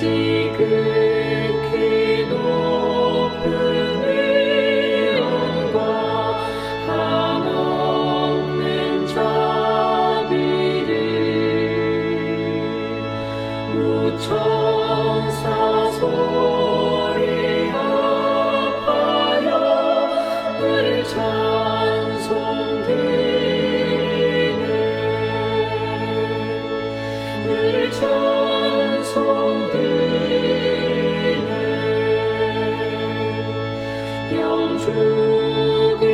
지극히 높은 위엄과 한없는 자비를 우천사 소리하여 늘 찬송드리네 늘 찬송드리네 영죽을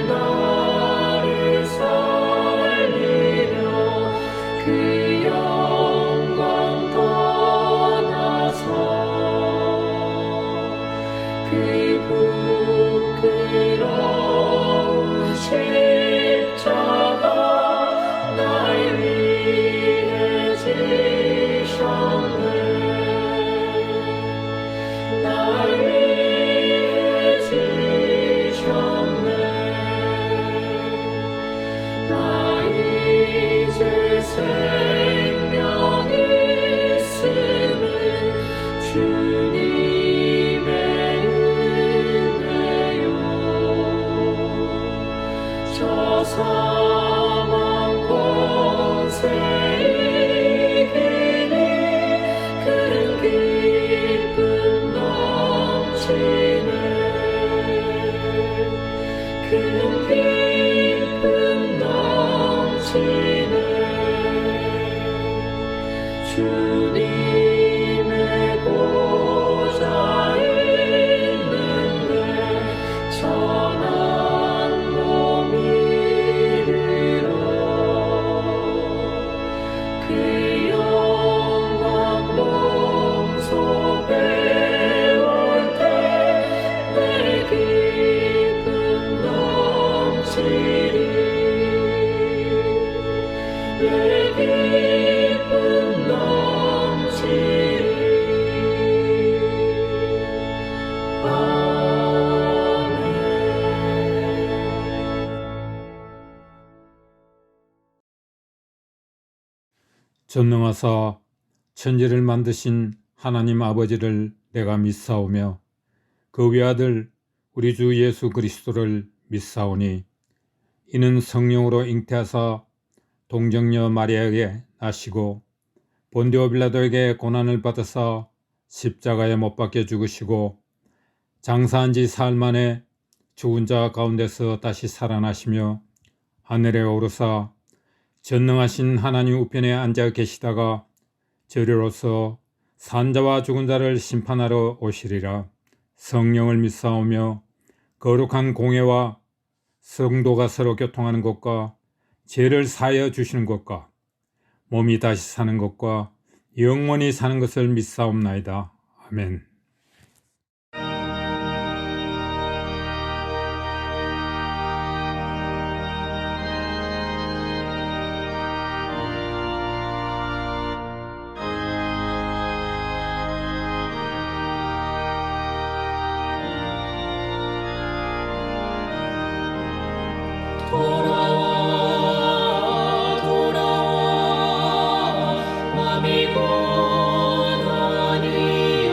나를 살리려 그 영광 떠나서 그 부끄러운 십자가 날 위해 지셨네 날 위해 지셨네 나 이제 생명 있음은 주님의 은혜요 저 사망 권세 이기니 그는 기쁨 넘치네 그는 기쁨 넘치네 주님의 보좌 있는데 천한 몸 이르러 그 영광 몸속에 올 때 내 기쁨 넘치리 내 기쁨 넘치리 아멘. 전능하사 천지를 만드신 하나님 아버지를 내가 믿사오며 그 외아들 우리 주 예수 그리스도를 믿사오니 이는 성령으로 잉태하사 동정녀 마리아에게 나시고 본디오 빌라도에게 고난을 받으사 십자가에 못 박혀 죽으시고 장사한 지 사흘 만에 죽은 자 가운데서 다시 살아나시며 하늘에 오르사 전능하신 하나님 우편에 앉아 계시다가 저리로서 산자와 죽은 자를 심판하러 오시리라. 성령을 믿사오며 거룩한 공회와 성도가 서로 교통하는 것과 죄를 사하여 주시는 것과 몸이 다시 사는 것과 영원히 사는 것을 믿사옵나이다. 아멘. 돌아와 돌아와 마음이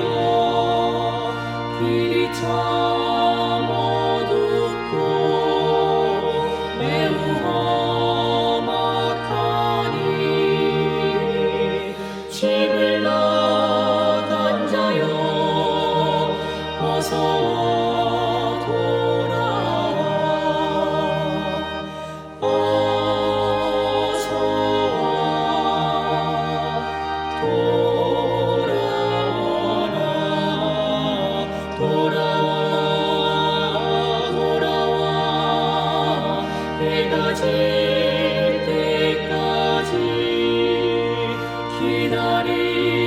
고난이여 길이 참 어둡고 매우 험악하니 집을 나간 자여 어서 해가 질 때까지 기다리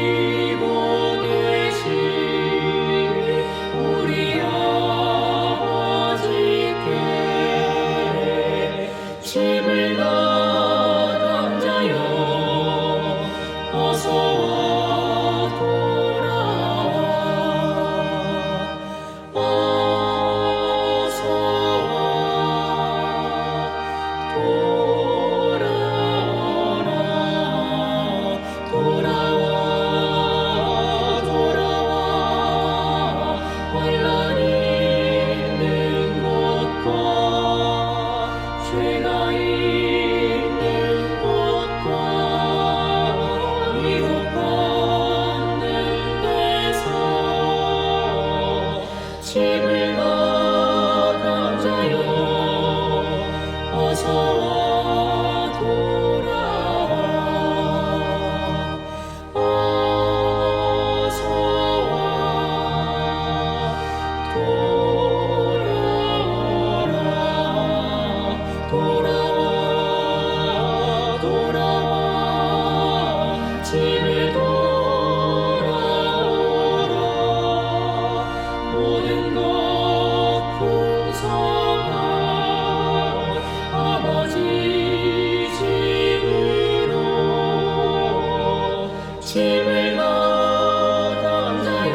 힘을 얻은 자여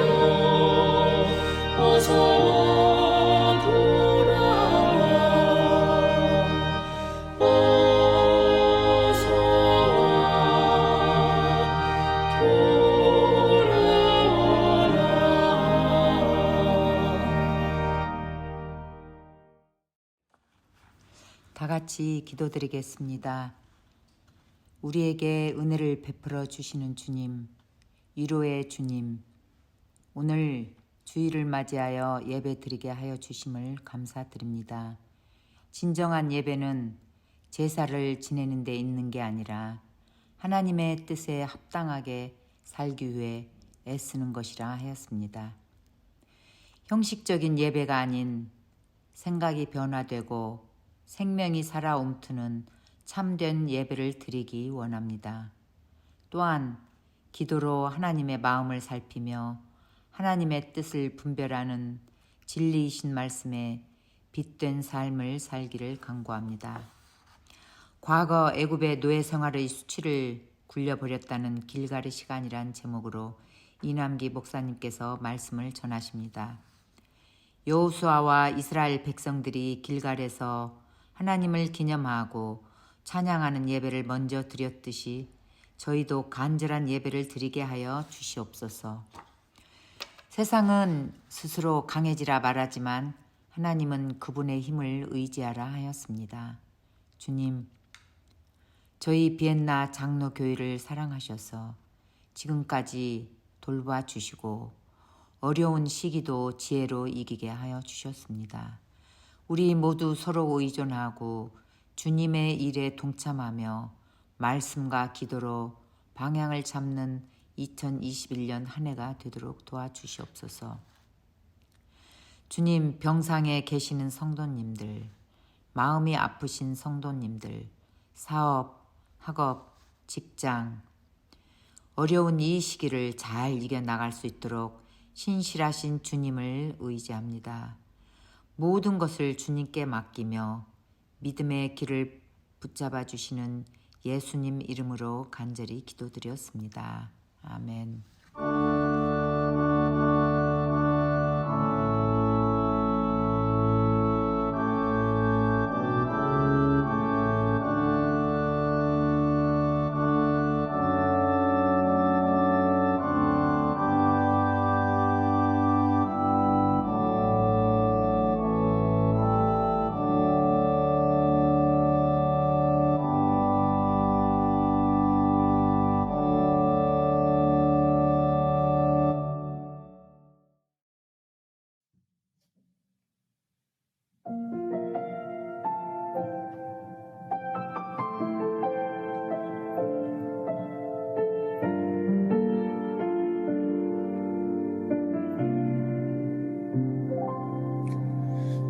어서 돌아와 어서 다 같이 기도드리겠습니다. 우리에게 은혜를 베풀어 주시는 주님, 위로의 주님, 오늘 주일을 맞이하여 예배 드리게 하여 주심을 감사드립니다. 진정한 예배는 제사를 지내는 데 있는 게 아니라 하나님의 뜻에 합당하게 살기 위해 애쓰는 것이라 하였습니다. 형식적인 예배가 아닌 생각이 변화되고 생명이 살아 움트는 참된 예배를 드리기 원합니다. 또한 기도로 하나님의 마음을 살피며 하나님의 뜻을 분별하는 진리이신 말씀에 빛된 삶을 살기를 간구합니다. 과거 애굽의 노예 생활의 수치를 굴려버렸다는 길갈의 시간이란 제목으로 이남기 목사님께서 말씀을 전하십니다. 여호수아와 이스라엘 백성들이 길갈에서 하나님을 기념하고 찬양하는 예배를 먼저 드렸듯이 저희도 간절한 예배를 드리게 하여 주시옵소서. 세상은 스스로 강해지라 말하지만 하나님은 그분의 힘을 의지하라 하였습니다. 주님, 저희 비엔나 장로교회를 사랑하셔서 지금까지 돌봐 주시고 어려운 시기도 지혜로 이기게 하여 주셨습니다. 우리 모두 서로 의존하고 주님의 일에 동참하며 말씀과 기도로 방향을 잡는 2021년 한 해가 되도록 도와주시옵소서. 주님, 병상에 계시는 성도님들, 마음이 아프신 성도님들, 사업, 학업, 직장, 어려운 이 시기를 잘 이겨나갈 수 있도록 신실하신 주님을 의지합니다. 모든 것을 주님께 맡기며 믿음의 길을 붙잡아 주시는 예수님 이름으로 간절히 기도드렸습니다. 아멘.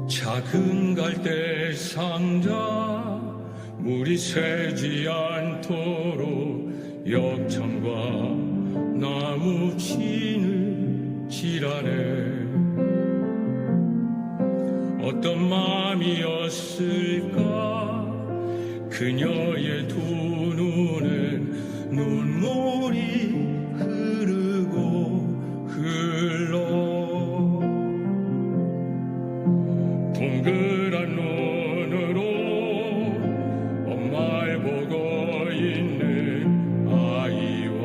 작은 갈대 상자 물이 새지 않도록 역청과 나무 진을 칠하네. 어떤 마음이었을까 그녀의 두 눈엔 눈물이 흐르고 흘러 동그란 눈으로 엄마를 보고 있는 아이와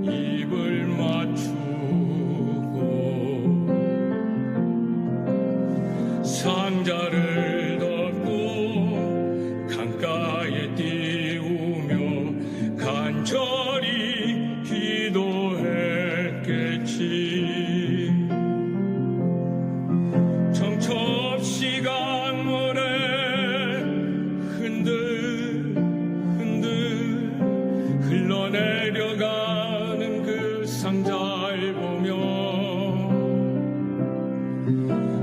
입을 맞추고 상자를 덮고 강가에 띄우며 간절히 기도했겠지. 정처없이 강물에 흔들흔들 흘러내려가는 그 상자를 보며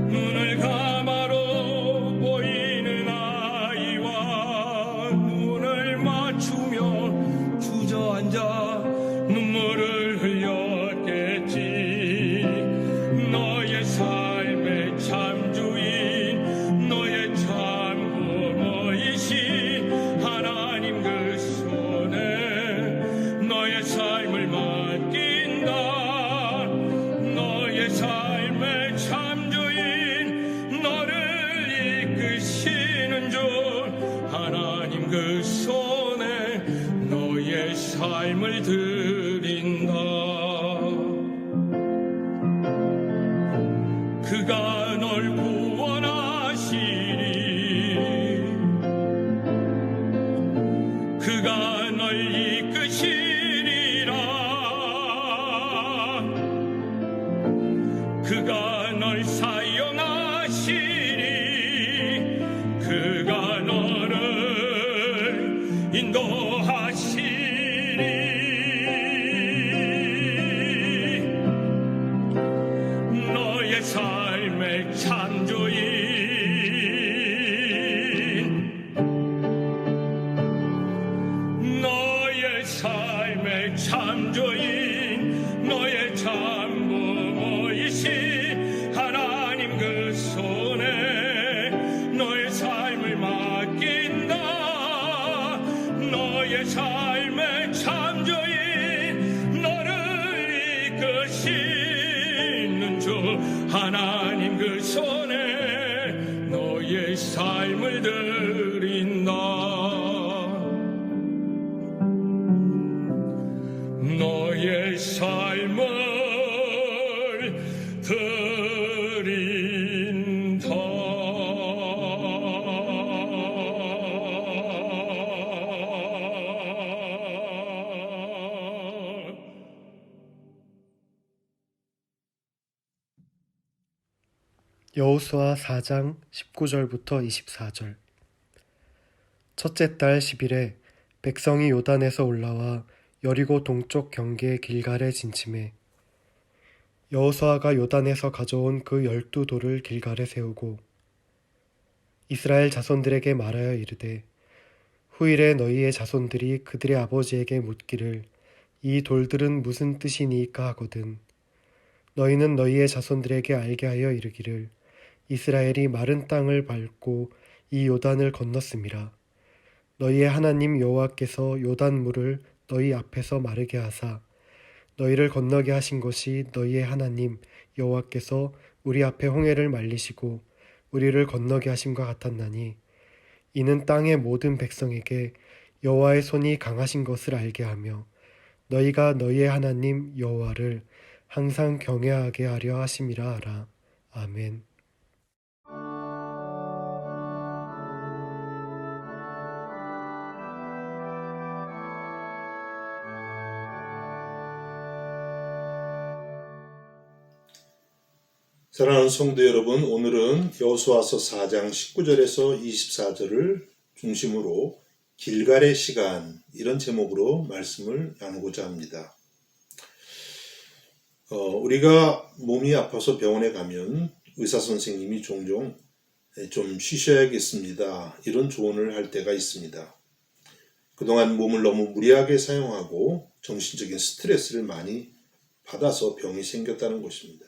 눈을 감아로 보이는 아이와 눈을 맞추며 주저앉아 눈물을 흘렸겠지. 너의 삶의 참주인 너의 참부모이신 하나님 그 손에 너의 삶을 삶을 드린다. 그가 널 구원하시리. 그가 널 이끄시리라. 그가 널 사용하시리. 그가 너를 인도하시리. 너의 삶의 창조인, 너의 삶의 창조인, 너의 참부모이신 하나님 그 손에 너의 삶을 맡긴다. 너의 삶의 창조인, 너를 이끄시는 주 하나님 그 손에 너의 삶을 드린다. 너의 삶을 드린다. 여호수아 4장 19절부터 24절. 첫째 달 10일에 백성이 요단에서 올라와 여리고 동쪽 경계 길갈에 진침해 여호수아가 요단에서 가져온 그 12돌을 길갈에 세우고 이스라엘 자손들에게 말하여 이르되 후일에 너희의 자손들이 그들의 아버지에게 묻기를 이 돌들은 무슨 뜻이니까 하거든 너희는 너희의 자손들에게 알게 하여 이르기를 이스라엘이 마른 땅을 밟고 이 요단을 건넜음이라. 너희의 하나님 여호와께서 요단물을 너희 앞에서 마르게 하사 너희를 건너게 하신 것이 너희의 하나님 여호와께서 우리 앞에 홍해를 말리시고 우리를 건너게 하심과 같았나니 이는 땅의 모든 백성에게 여호와의 손이 강하신 것을 알게 하며 너희가 너희의 하나님 여호와를 항상 경외하게 하려 하심이라 하라. 아멘. 사랑하는 성도 여러분, 오늘은 여호수아서 4장 19절에서 24절을 중심으로 길갈의 시간, 이런 제목으로 말씀을 나누고자 합니다. 우리가 몸이 아파서 병원에 가면 의사 선생님이 종종 좀 쉬셔야겠습니다, 이런 조언을 할 때가 있습니다. 그동안 몸을 너무 무리하게 사용하고 정신적인 스트레스를 많이 받아서 병이 생겼다는 것입니다.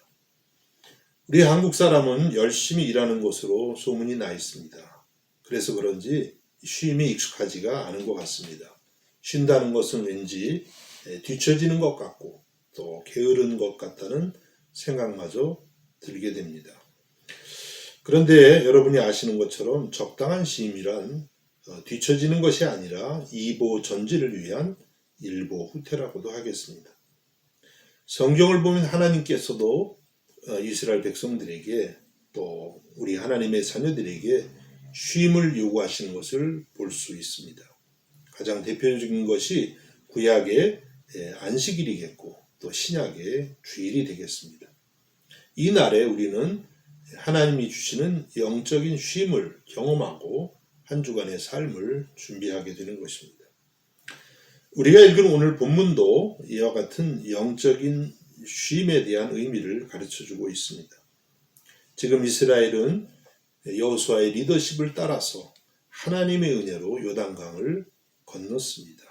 우리 한국 사람은 열심히 일하는 것으로 소문이 나 있습니다. 그래서 그런지 쉼이 익숙하지가 않은 것 같습니다. 쉰다는 것은 왠지 뒤처지는 것 같고 또 게으른 것 같다는 생각마저 들게 됩니다. 그런데 여러분이 아시는 것처럼 적당한 쉼이란 뒤처지는 것이 아니라 이보전지를 위한 일보후퇴라고도 하겠습니다. 성경을 보면 하나님께서도 이스라엘 백성들에게 또 우리 하나님의 자녀들에게 쉼을 요구하시는 것을 볼 수 있습니다. 가장 대표적인 것이 구약의 안식일이겠고 또 신약의 주일이 되겠습니다. 이 날에 우리는 하나님이 주시는 영적인 쉼을 경험하고 한 주간의 삶을 준비하게 되는 것입니다. 우리가 읽은 오늘 본문도 이와 같은 영적인 쉼에 대한 의미를 가르쳐주고 있습니다. 지금 이스라엘은 여호수아의 리더십을 따라서 하나님의 은혜로 요단강을 건넜습니다.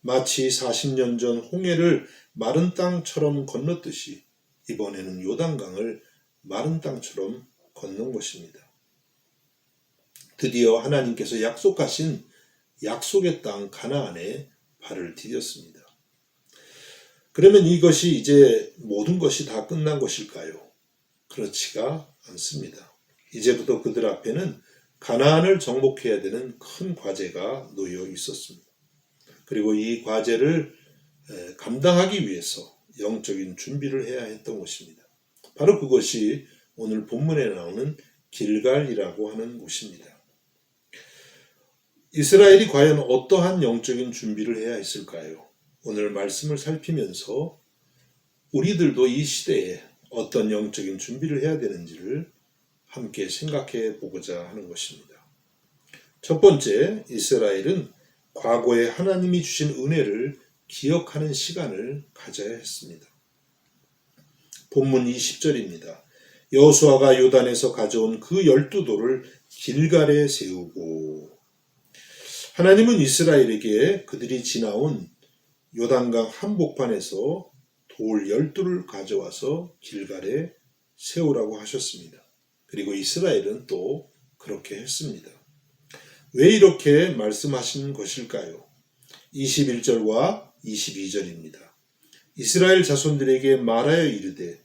마치 40년 전 홍해를 마른 땅처럼 건넜듯이 이번에는 요단강을 마른 땅처럼 건넌 것입니다. 드디어 하나님께서 약속하신 약속의 땅 가나안에 발을 디뎠습니다. 그러면 이것이 이제 모든 것이 다 끝난 것일까요? 그렇지가 않습니다. 이제부터 그들 앞에는 가나안을 정복해야 되는 큰 과제가 놓여 있었습니다. 그리고 이 과제를 감당하기 위해서 영적인 준비를 해야 했던 것입니다. 바로 그것이 오늘 본문에 나오는 길갈이라고 하는 곳입니다. 이스라엘이 과연 어떠한 영적인 준비를 해야 했을까요? 오늘 말씀을 살피면서 우리들도 이 시대에 어떤 영적인 준비를 해야 되는지를 함께 생각해 보고자 하는 것입니다. 첫 번째, 이스라엘은 과거에 하나님이 주신 은혜를 기억하는 시간을 가져야 했습니다. 본문 20절입니다. 여호수아가 요단에서 가져온 그 12돌을 길갈에 세우고. 하나님은 이스라엘에게 그들이 지나온 요단강 한복판에서 돌 12돌을 가져와서 길갈에 세우라고 하셨습니다. 그리고 이스라엘은 또 그렇게 했습니다. 왜 이렇게 말씀하신 것일까요? 21절과 22절입니다. 이스라엘 자손들에게 말하여 이르되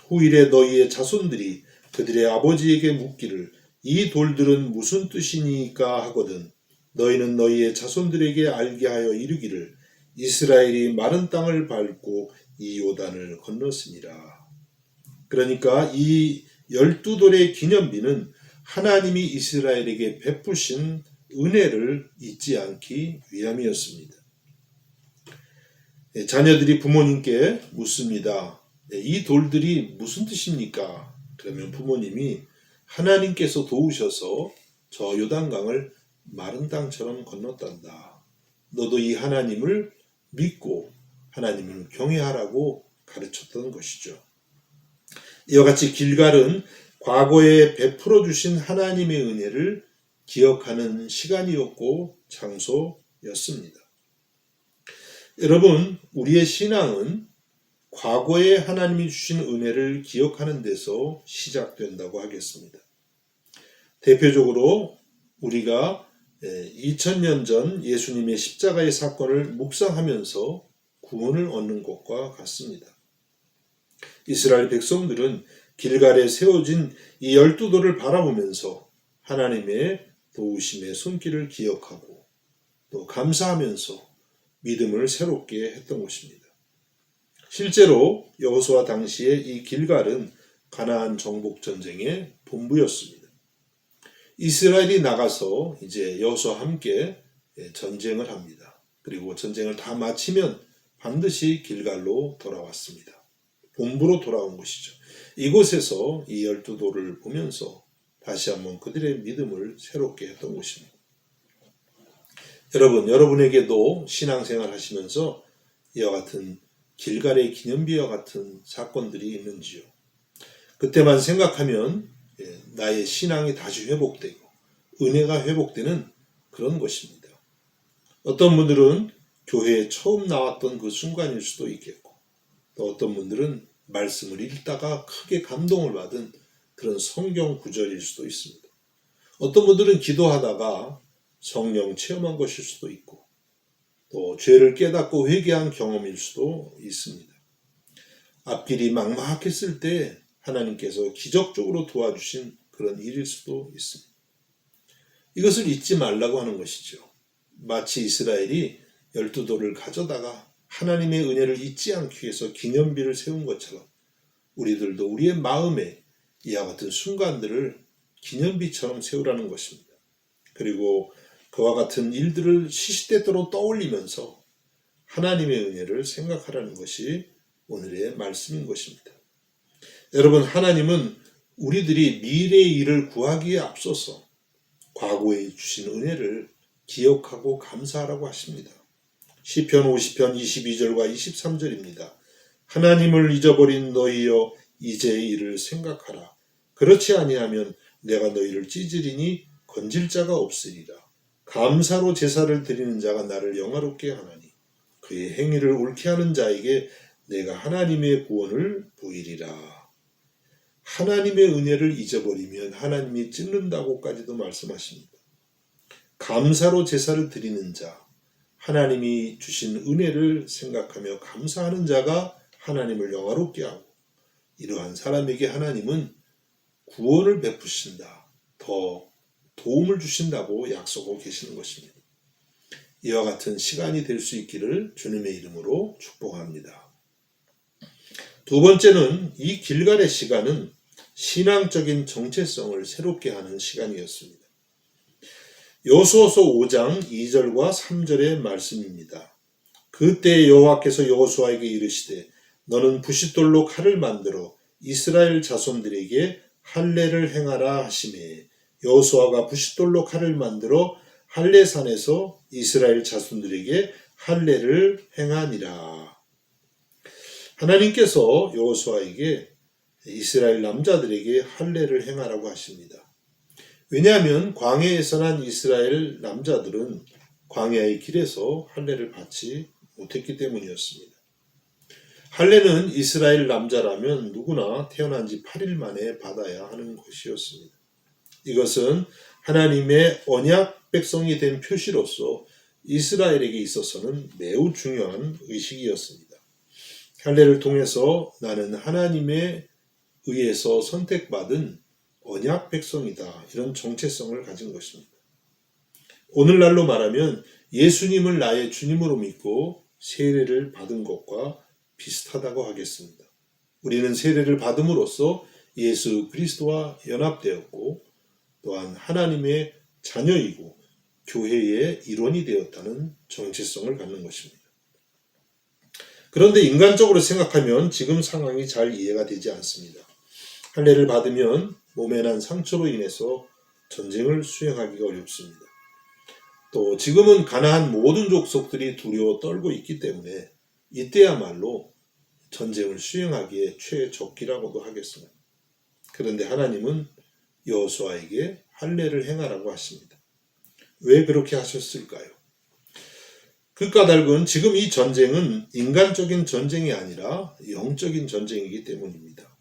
후일에 너희의 자손들이 그들의 아버지에게 묻기를 이 돌들은 무슨 뜻이니까 하거든 너희는 너희의 자손들에게 알게 하여 이르기를 이스라엘이 마른 땅을 밟고 이 요단을 건넜으니라. 그러니까 이 12돌의 기념비는 하나님이 이스라엘에게 베푸신 은혜를 잊지 않기 위함이었습니다. 자녀들이 부모님께 묻습니다. 이 돌들이 무슨 뜻입니까? 그러면 부모님이 하나님께서 도우셔서 저 요단강을 마른 땅처럼 건넜단다. 너도 이 하나님을 믿고 하나님을 경외하라고 가르쳤던 것이죠. 이와 같이 길갈은 과거에 베풀어 주신 하나님의 은혜를 기억하는 시간이었고 장소였습니다. 여러분, 우리의 신앙은 과거에 하나님이 주신 은혜를 기억하는 데서 시작된다고 하겠습니다. 대표적으로 우리가 2000년 전 예수님의 십자가의 사건을 묵상하면서 구원을 얻는 것과 같습니다. 이스라엘 백성들은 길갈에 세워진 이 12돌을 바라보면서 하나님의 도우심의 손길을 기억하고 또 감사하면서 믿음을 새롭게 했던 것입니다. 실제로 여호수아 당시에 이 길갈은 가나안 정복 전쟁의 본부였습니다. 이스라엘이 나가서 이제 여호수아와 함께 전쟁을 합니다. 그리고 전쟁을 다 마치면 반드시 길갈로 돌아왔습니다. 본부로 돌아온 것이죠. 이곳에서 이 12돌을 보면서 다시 한번 그들의 믿음을 새롭게 했던 것입니다. 여러분에게도 신앙생활 하시면서 이와 같은 길갈의 기념비와 같은 사건들이 있는지요? 그때만 생각하면 나의 신앙이 다시 회복되고 은혜가 회복되는 그런 것입니다. 어떤 분들은 교회에 처음 나왔던 그 순간일 수도 있겠고 또 어떤 분들은 말씀을 읽다가 크게 감동을 받은 그런 성경 구절일 수도 있습니다. 어떤 분들은 기도하다가 성령 체험한 것일 수도 있고 또 죄를 깨닫고 회개한 경험일 수도 있습니다. 앞길이 막막했을 때 하나님께서 기적적으로 도와주신 그런 일일 수도 있습니다. 이것을 잊지 말라고 하는 것이죠. 마치 이스라엘이 12돌을 가져다가 하나님의 은혜를 잊지 않기 위해서 기념비를 세운 것처럼 우리들도 우리의 마음에 이와 같은 순간들을 기념비처럼 세우라는 것입니다. 그리고 그와 같은 일들을 시시때때로 떠올리면서 하나님의 은혜를 생각하라는 것이 오늘의 말씀인 것입니다. 여러분, 하나님은 우리들이 미래의 일을 구하기에 앞서서 과거에 주신 은혜를 기억하고 감사하라고 하십니다. 시편 50편 22절과 23절입니다. 하나님을 잊어버린 너희여 이제의 일을 생각하라. 그렇지 아니하면 내가 너희를 찢으리니 건질 자가 없으리라. 감사로 제사를 드리는 자가 나를 영화롭게 하나니 그의 행위를 옳게 하는 자에게 내가 하나님의 구원을 보이리라. 하나님의 은혜를 잊어버리면 하나님이 찢는다고까지도 말씀하십니다. 감사로 제사를 드리는 자, 하나님이 주신 은혜를 생각하며 감사하는 자가 하나님을 영화롭게 하고 이러한 사람에게 하나님은 구원을 베푸신다. 더 도움을 주신다고 약속하고 계시는 것입니다. 이와 같은 시간이 될 수 있기를 주님의 이름으로 축복합니다. 두 번째는 이 길갈의 시간은 신앙적인 정체성을 새롭게 하는 시간이었습니다. 여호수아서 5장 2절과 3절의 말씀입니다. 그때 여호와께서 여호수아에게 이르시되 너는 부싯돌로 칼을 만들어 이스라엘 자손들에게 할례를 행하라 하시매 여호수아가 부싯돌로 칼을 만들어 할례산에서 이스라엘 자손들에게 할례를 행하니라. 하나님께서 여호수아에게 이스라엘 남자들에게 할례를 행하라고 하십니다. 왜냐하면 광야에서 난 이스라엘 남자들은 광야의 길에서 할례를 받지 못했기 때문이었습니다. 할례는 이스라엘 남자라면 누구나 태어난 지 8일 만에 받아야 하는 것이었습니다. 이것은 하나님의 언약 백성이 된 표시로서 이스라엘에게 있어서는 매우 중요한 의식이었습니다. 할례를 통해서 나는 하나님에 의해서 선택받은 언약 백성이다. 이런 정체성을 가진 것입니다. 오늘날로 말하면 예수님을 나의 주님으로 믿고 세례를 받은 것과 비슷하다고 하겠습니다. 우리는 세례를 받음으로써 예수 그리스도와 연합되었고 또한 하나님의 자녀이고 교회의 일원이 되었다는 정체성을 갖는 것입니다. 그런데 인간적으로 생각하면 지금 상황이 잘 이해가 되지 않습니다. 할례를 받으면 몸에 난 상처로 인해서 전쟁을 수행하기가 어렵습니다. 또 지금은 가나안 모든 족속들이 두려워 떨고 있기 때문에 이때야말로 전쟁을 수행하기에 최적기라고도 하겠습니다. 그런데 하나님은 여호수아에게 할례를 행하라고 하십니다. 왜 그렇게 하셨을까요? 그 까닭은 지금 이 전쟁은 인간적인 전쟁이 아니라 영적인 전쟁이기 때문입니다.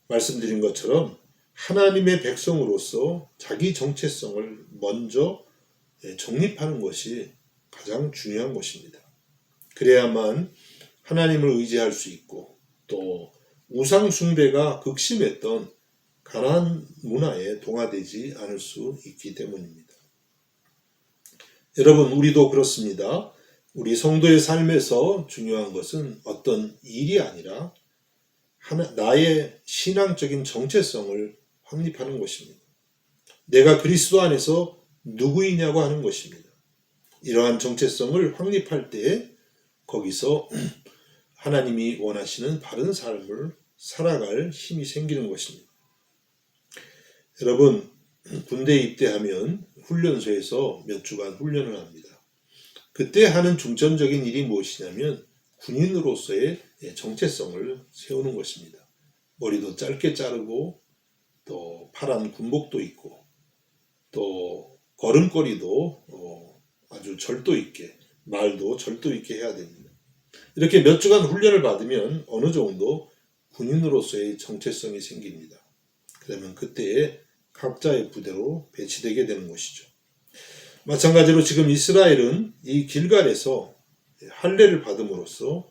말씀드린 것처럼 하나님의 백성으로서 자기 정체성을 먼저 정립하는 것이 가장 중요한 것입니다. 그래야만 하나님을 의지할 수 있고 또 우상 숭배가 극심했던 가나안 문화에 동화되지 않을 수 있기 때문입니다. 여러분, 우리도 그렇습니다. 우리 성도의 삶에서 중요한 것은 어떤 일이 아니라 나의 신앙적인 정체성을 확립하는 것입니다. 내가 그리스도 안에서 누구이냐고 하는 것입니다. 이러한 정체성을 확립할 때 거기서 하나님이 원하시는 바른 삶을 살아갈 힘이 생기는 것입니다. 여러분, 군대에 입대하면 훈련소에서 몇 주간 훈련을 합니다. 그때 하는 중점적인 일이 무엇이냐면 군인으로서의 정체성을 세우는 것입니다. 머리도 짧게 자르고 또 파란 군복도 입고 또 걸음걸이도 아주 절도 있게, 말도 절도 있게 해야 됩니다. 이렇게 몇 주간 훈련을 받으면 어느 정도 군인으로서의 정체성이 생깁니다. 그러면 그때에 각자의 부대로 배치되게 되는 것이죠. 마찬가지로 지금 이스라엘은 이 길갈에서 할례를 받음으로써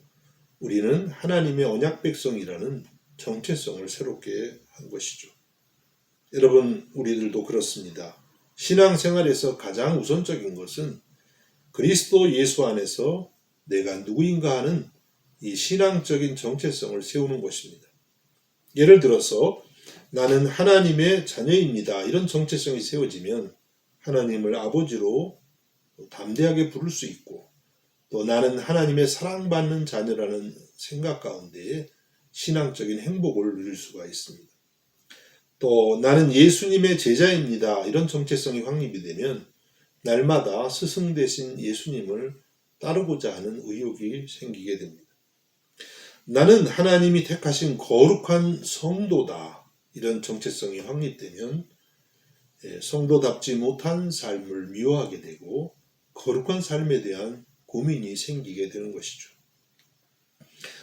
우리는 하나님의 언약 백성이라는 정체성을 새롭게 한 것이죠. 여러분, 우리들도 그렇습니다. 신앙생활에서 가장 우선적인 것은 그리스도 예수 안에서 내가 누구인가 하는 이 신앙적인 정체성을 세우는 것입니다. 예를 들어서 나는 하나님의 자녀입니다. 이런 정체성이 세워지면 하나님을 아버지로 담대하게 부를 수 있고 또 나는 하나님의 사랑받는 자녀라는 생각 가운데 신앙적인 행복을 누릴 수가 있습니다. 또 나는 예수님의 제자입니다. 이런 정체성이 확립이 되면 날마다 스승 되신 예수님을 따르고자 하는 의욕이 생기게 됩니다. 나는 하나님이 택하신 거룩한 성도다. 이런 정체성이 확립되면 성도답지 못한 삶을 미워하게 되고 거룩한 삶에 대한 고민이 생기게 되는 것이죠.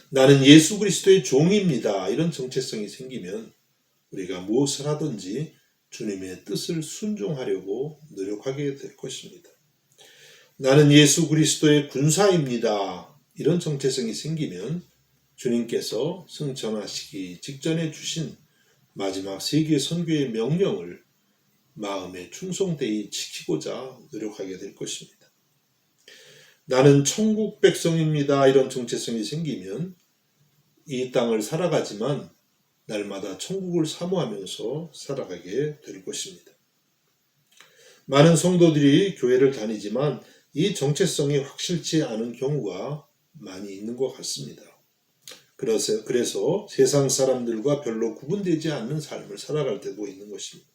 나는 예수 그리스도의 종입니다. 이런 정체성이 생기면 우리가 무엇을 하든지 주님의 뜻을 순종하려고 노력하게 될 것입니다. 나는 예수 그리스도의 군사입니다. 이런 정체성이 생기면 주님께서 승천하시기 직전에 주신 마지막 세계 선교의 명령을 마음에 충성되이 지키고자 노력하게 될 것입니다. 나는 천국 백성입니다. 이런 정체성이 생기면 이 땅을 살아가지만 날마다 천국을 사모하면서 살아가게 될 것입니다. 많은 성도들이 교회를 다니지만 이 정체성이 확실치 않은 경우가 많이 있는 것 같습니다. 그래서 세상 사람들과 별로 구분되지 않는 삶을 살아갈 때도 있는 것입니다.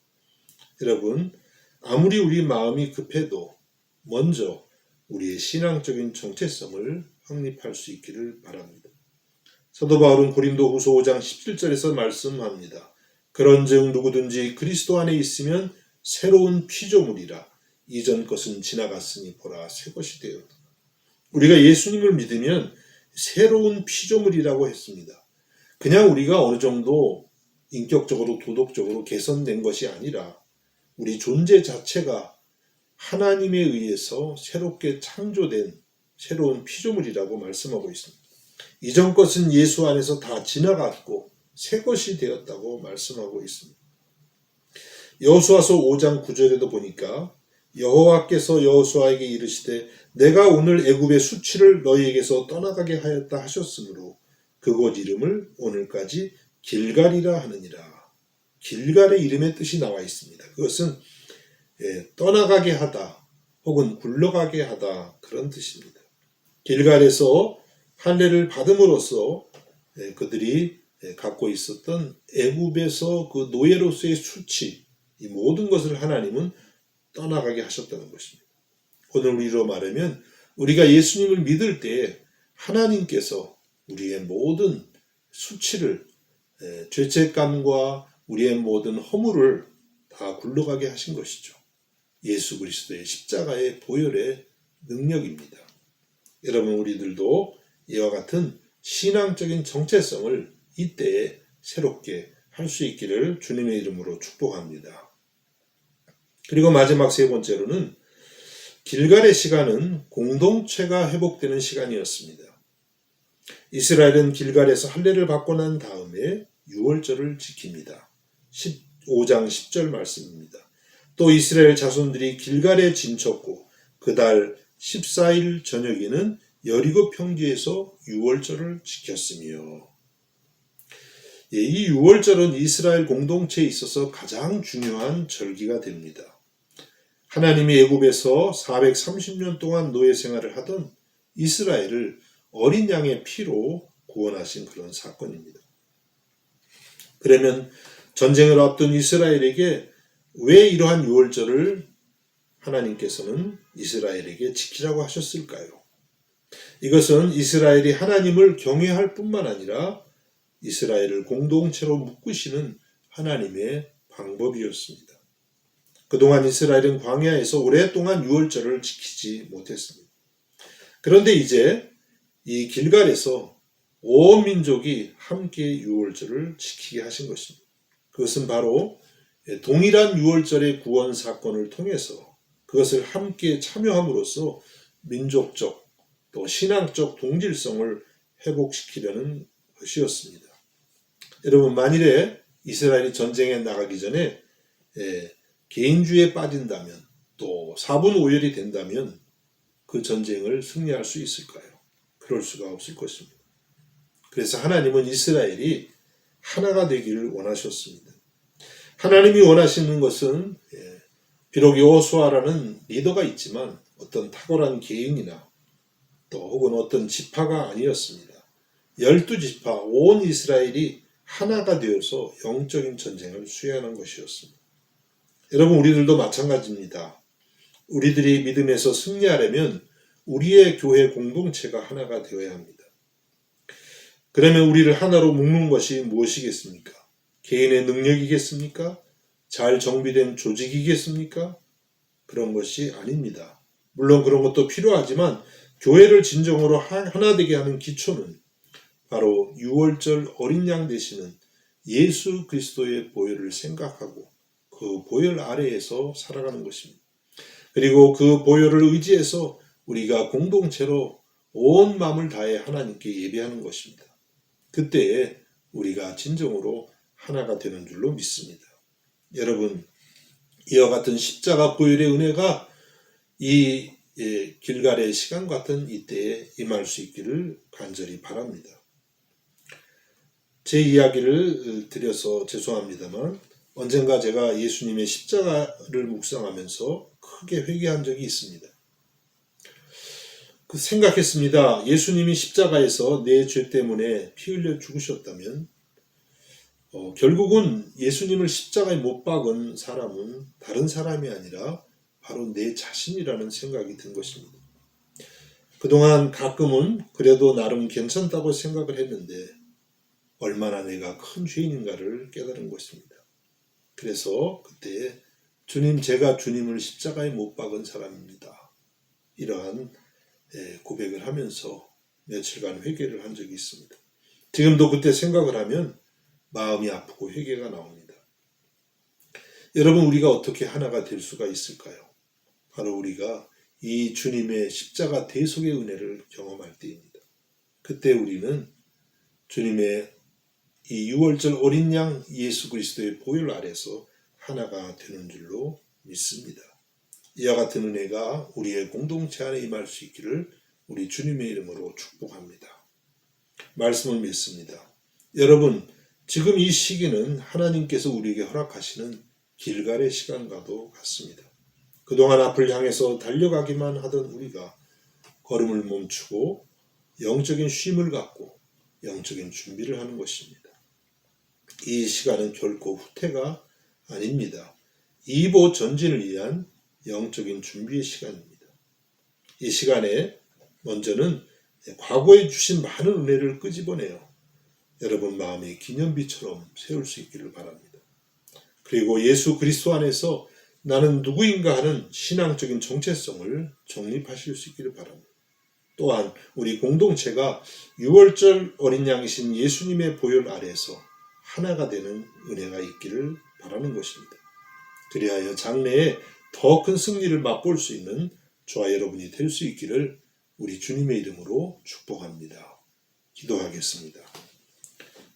여러분, 아무리 우리 마음이 급해도 먼저 우리의 신앙적인 정체성을 확립할 수 있기를 바랍니다. 사도 바울은 고린도후서 5장 17절에서 말씀합니다. 그런즉 누구든지 그리스도 안에 있으면 새로운 피조물이라. 이전 것은 지나갔으니 보라 새 것이 되었다. 우리가 예수님을 믿으면 새로운 피조물이라고 했습니다. 그냥 우리가 어느 정도 인격적으로 도덕적으로 개선된 것이 아니라 우리 존재 자체가 하나님에 의해서 새롭게 창조된 새로운 피조물이라고 말씀하고 있습니다. 이전 것은 예수 안에서 다 지나갔고 새 것이 되었다고 말씀하고 있습니다. 여호수아서 5장 9절에도 보니까 여호와께서 여호수아에게 이르시되 내가 오늘 애굽의 수치를 너희에게서 떠나가게 하였다 하셨으므로 그곳 이름을 오늘까지 길갈이라 하느니라. 길갈의 이름의 뜻이 나와 있습니다. 그것은 떠나가게 하다 혹은 굴러가게 하다 그런 뜻입니다. 길갈에서 할례를 받음으로써 그들이 갖고 있었던 애굽에서 그 노예로서의 수치 이 모든 것을 하나님은 떠나가게 하셨다는 것입니다. 오늘 우리로 말하면 우리가 예수님을 믿을 때 하나님께서 우리의 모든 수치를 죄책감과 우리의 모든 허물을 다 굴러가게 하신 것이죠. 예수 그리스도의 십자가의 보혈의 능력입니다. 여러분 우리들도 이와 같은 신앙적인 정체성을 이때에 새롭게 할 수 있기를 주님의 이름으로 축복합니다. 그리고 마지막 세 번째로는 길갈의 시간은 공동체가 회복되는 시간이었습니다. 이스라엘은 길갈에서 할례를 받고 난 다음에 유월절을 지킵니다. 15장 10절 말씀입니다. 또 이스라엘 자손들이 길갈에 진쳤고 그달 14일 저녁에는 여리고 평지에서 유월절을 지켰으며 이 유월절은 이스라엘 공동체에 있어서 가장 중요한 절기가 됩니다. 하나님이 애굽에서 430년 동안 노예 생활을 하던 이스라엘을 어린 양의 피로 구원하신 그런 사건입니다. 그러면 전쟁을 앞둔 이스라엘에게 왜 이러한 유월절을 하나님께서는 이스라엘에게 지키라고 하셨을까요? 이것은 이스라엘이 하나님을 경외할 뿐만 아니라 이스라엘을 공동체로 묶으시는 하나님의 방법이었습니다. 그동안 이스라엘은 광야에서 오랫동안 유월절을 지키지 못했습니다. 그런데 이제 이 길갈에서 온 민족이 함께 유월절을 지키게 하신 것입니다. 그것은 바로 동일한 유월절의 구원 사건을 통해서 그것을 함께 참여함으로써 민족적 또 신앙적 동질성을 회복시키려는 것이었습니다. 여러분 만일에 이스라엘이 전쟁에 나가기 전에 개인주의에 빠진다면 또 사분오열이 된다면 그 전쟁을 승리할 수 있을까요? 그럴 수가 없을 것입니다. 그래서 하나님은 이스라엘이 하나가 되기를 원하셨습니다. 하나님이 원하시는 것은 비록 여호수아라는 리더가 있지만 어떤 탁월한 개인이나 또 혹은 어떤 지파가 아니었습니다. 12지파 온 이스라엘이 하나가 되어서 영적인 전쟁을 수행하는 것이었습니다. 여러분 우리들도 마찬가지입니다. 우리들이 믿음에서 승리하려면 우리의 교회 공동체가 하나가 되어야 합니다. 그러면 우리를 하나로 묶는 것이 무엇이겠습니까? 개인의 능력이겠습니까? 잘 정비된 조직이겠습니까? 그런 것이 아닙니다. 물론 그런 것도 필요하지만 교회를 진정으로 하나 되게 하는 기초는 바로 유월절 어린 양 되시는 예수 그리스도의 보혈을 생각하고 그 보혈 아래에서 살아가는 것입니다. 그리고 그 보혈을 의지해서 우리가 공동체로 온 마음을 다해 하나님께 예배하는 것입니다. 그때에 우리가 진정으로 하나가 되는 줄로 믿습니다. 여러분, 이와 같은 십자가 보혈의 은혜가 이 길갈의 시간 같은 이때에 임할 수 있기를 간절히 바랍니다. 제 이야기를 드려서 죄송합니다만 언젠가 제가 예수님의 십자가를 묵상하면서 크게 회개한 적이 있습니다. 생각했습니다. 예수님이 십자가에서 내 죄 때문에 피 흘려 죽으셨다면 결국은 예수님을 십자가에 못 박은 사람은 다른 사람이 아니라 바로 내 자신이라는 생각이 든 것입니다. 그동안 가끔은 그래도 나름 괜찮다고 생각을 했는데 얼마나 내가 큰 죄인인가를 깨달은 것입니다. 그래서 그때 주님, 제가 주님을 십자가에 못 박은 사람입니다. 이러한 고백을 하면서 며칠간 회개를 한 적이 있습니다. 지금도 그때 생각을 하면 마음이 아프고 회개가 나옵니다. 여러분, 우리가 어떻게 하나가 될 수가 있을까요? 바로 우리가 이 주님의 십자가 대속의 은혜를 경험할 때입니다. 그때 우리는 주님의 이 6월절 어린 양 예수 그리스도의 보혈 아래서 하나가 되는 줄로 믿습니다. 이와 같은 은혜가 우리의 공동체 안에 임할 수 있기를 우리 주님의 이름으로 축복합니다. 말씀을 믿습니다. 여러분, 지금 이 시기는 하나님께서 우리에게 허락하시는 길갈의 시간과도 같습니다. 그동안 앞을 향해서 달려가기만 하던 우리가 걸음을 멈추고 영적인 쉼을 갖고 영적인 준비를 하는 것입니다. 이 시간은 결코 후퇴가 아닙니다. 2보 전진을 위한 영적인 준비의 시간입니다. 이 시간에 먼저는 과거에 주신 많은 은혜를 끄집어내어 여러분 마음의 기념비처럼 세울 수 있기를 바랍니다. 그리고 예수 그리스도 안에서 나는 누구인가 하는 신앙적인 정체성을 정립하실 수 있기를 바랍니다. 또한 우리 공동체가 6월절 어린 양이신 예수님의 보혈 아래에서 하나가 되는 은혜가 있기를 바라는 것입니다. 그리하여 장래에 더 큰 승리를 맛볼 수 있는 저와 여러분이 될 수 있기를 우리 주님의 이름으로 축복합니다. 기도하겠습니다.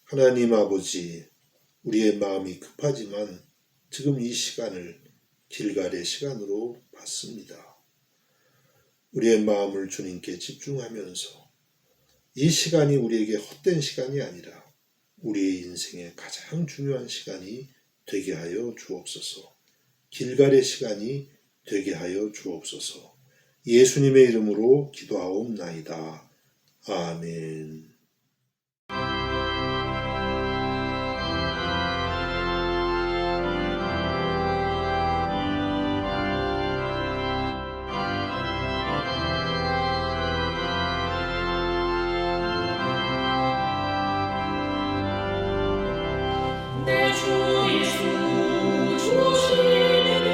하나님 아버지, 우리의 마음이 급하지만 지금 이 시간을 길갈의 시간으로 봤습니다. 우리의 마음을 주님께 집중하면서 이 시간이 우리에게 헛된 시간이 아니라 우리의 인생의 가장 중요한 시간이 되게 하여 주옵소서. 길갈의 시간이 되게 하여 주옵소서. 예수님의 이름으로 기도하옵나이다. 아멘. 내 주 예수 주시는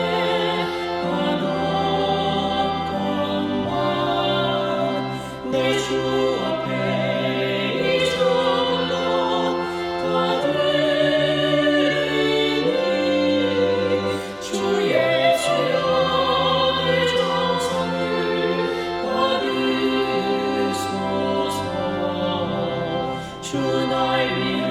하나님만 내 주 앞에 이처럼 가드리니 주의 사랑의 정성을 받으소서. 주 날 위해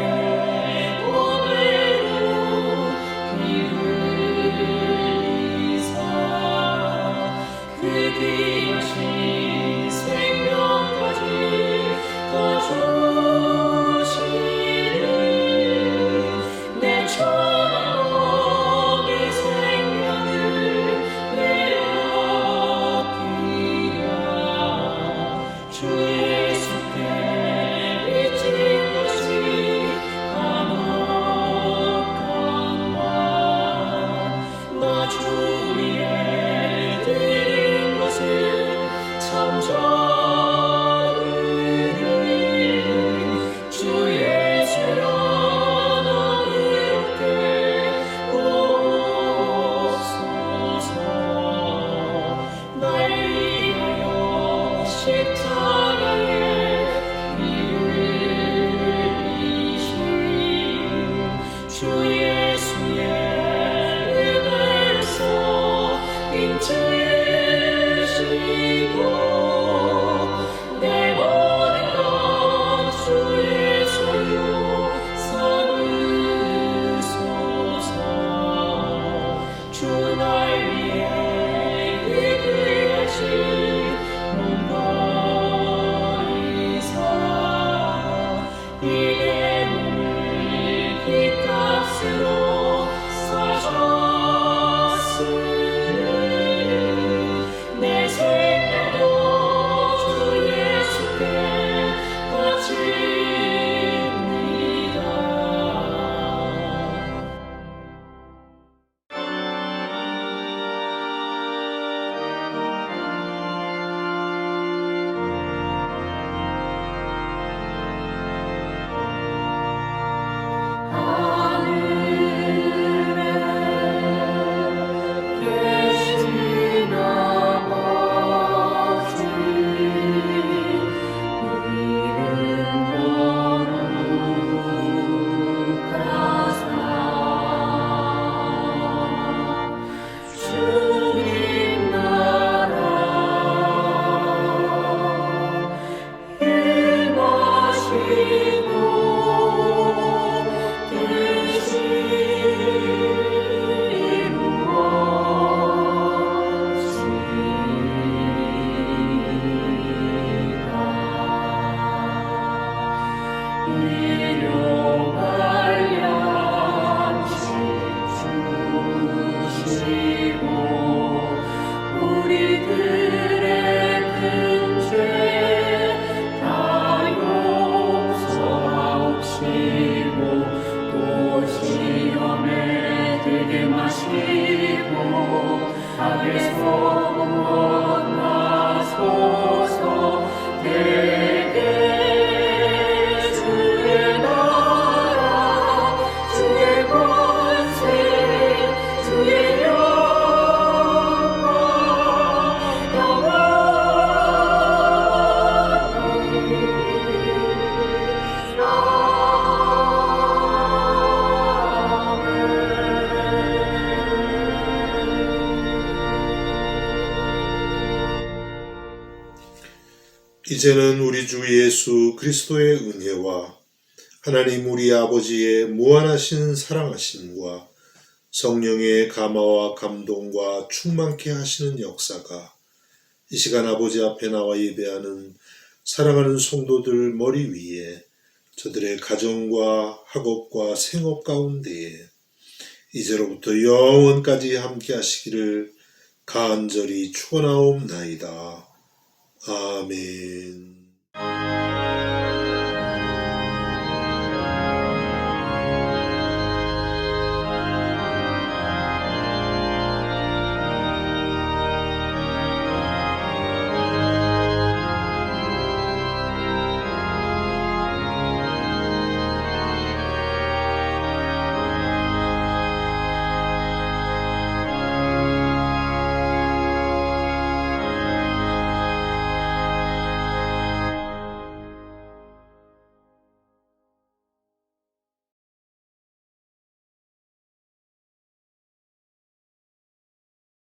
주 위에 드린 것을 내 몸을 깃값으로 사셨으니 내 생명도 주 예수께 바칩니다. 계신 아버지 이름 거룩하사 주님 나라 임하시고 우리들의 큰 죄 다 용서하옵시고 또 시험에 들게 마시고 악에서 구원하소서. 대개 주의 나라 주의 권세 주의 영광 이제는 우리 주 예수 그리스도의 은혜와 하나님 우리 아버지의 무한하신 사랑하심과 성령의 감화와 감동과 충만케 하시는 역사가 이 시간 아버지 앞에 나와 예배하는 사랑하는 성도들 머리 위에 저들의 가정과 학업과 생업 가운데에 이제로부터 영원까지 함께 하시기를 간절히 축원하옵나이다. 아멘.